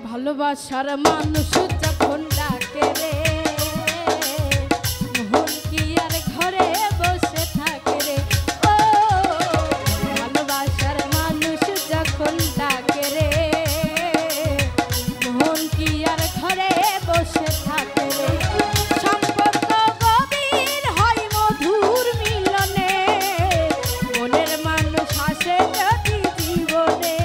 ভালোবাসার মানুষ যখন ডাকে রে মন কি আর ঘরে বসে থাকে রে ও ভালোবাসার মানুষ যখন ডাকে রে মন কি আর ঘরে বসে থাকে রে সম্পর্ক গভীর হয় মধুর মিলনে মনের মানুষ হাসে যদি জীবনে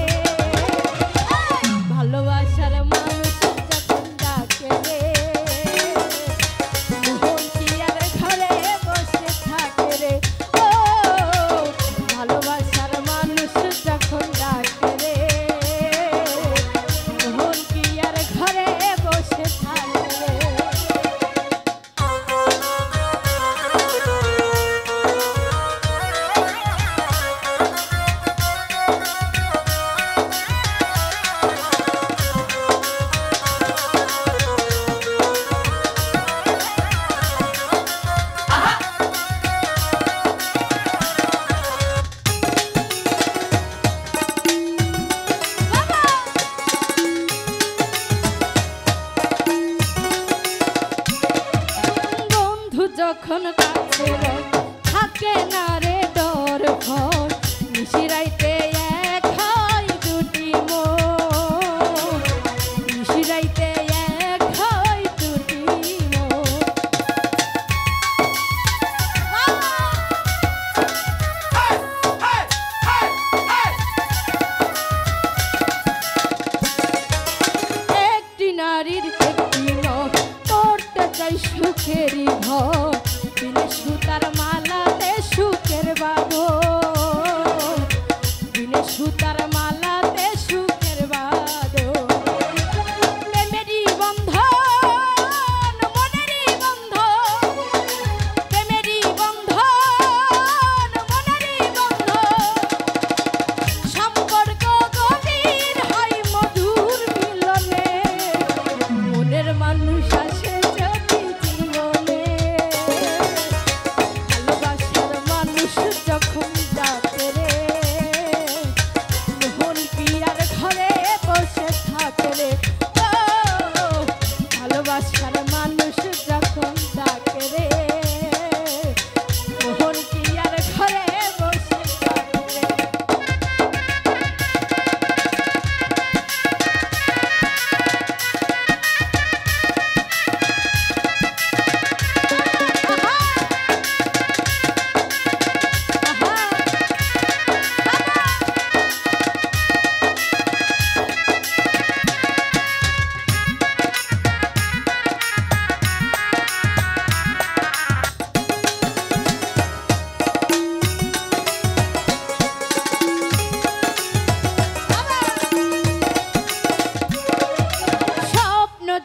ভালোবাসার মানুষ যখন ডাকে রে মন কি আর ঘরে বসে থাকে রে ও ভালোবাসার মানুষ যখন ডাকে রে মন কি আর ঘরে বসে থাকে রে যখন কাছে থাকে না রে ডর ভয় নিশিরাইতে এক হয় দুটি মন নিশিরাইতে এক হয় দুটি মন একটি নারীর একটি নখ করতে চাই সুখেরই ঘর বিনে সুতার মালাতে সুখের বাঁধন বিনে সুতার মালাতে সুখের বাঁধন প্রেমেরই বন্ধন মনেরই বন্ধন প্রেমেরই বন্ধন মনেরই বন্ধন সম্পর্ক গভীর হয় মধুর মিলনে মনের মানুষ আসে যদি জীবনে ভালোবাসার মানুষ যখন ডাকে রে মন কি আর ঘরে বসে থাকে রে ও ভালোবাসার মানুষ যখন ডাকে রে মন কি আর ঘরে বসে থাকে রে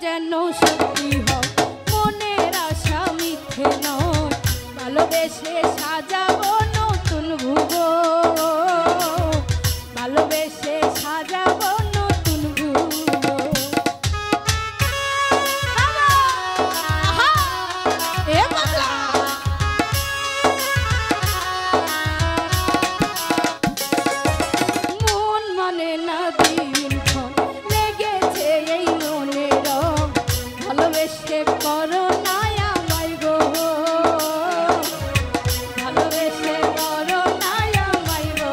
যেন সত্যি হয় মনের আশা মিথ্যে নয় ভালোবেসে সাজাবো নতুন ভুবন ভালোবেসে সাজাবো নতুন ভুবন মন মানে না দিন ক্ষণ লেগেছে এই মনে রং ভালোবেসে করো না আমায় গো ভালোবেসে করো না আমায় গো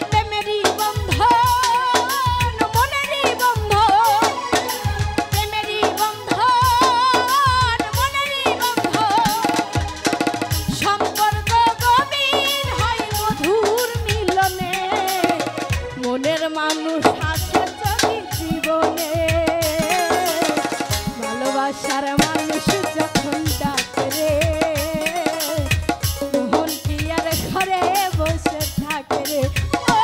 প্রেমেরই বন্ধন মনেরই বন্ধন প্রেমেরই বন্ধন মনেরই বন্ধন সম্পর্ক গভীর হয় মধুর মিলনে মনের মানুষ হাসে যদি জীবনে ভালোবাসার মানুষ যখন ডাকে রে মন কি আর ঘরে বসে থাকে রে ও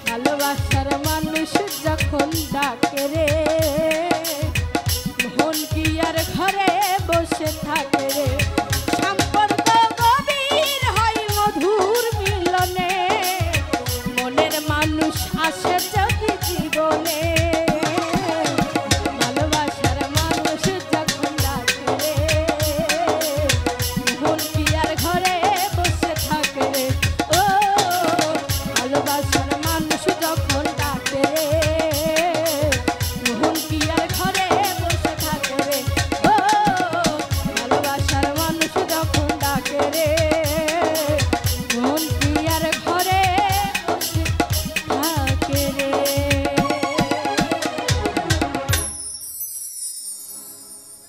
ভালোবাসার মানুষ যখন ডাকে রে মন কি আর ঘরে বসে থাকে রে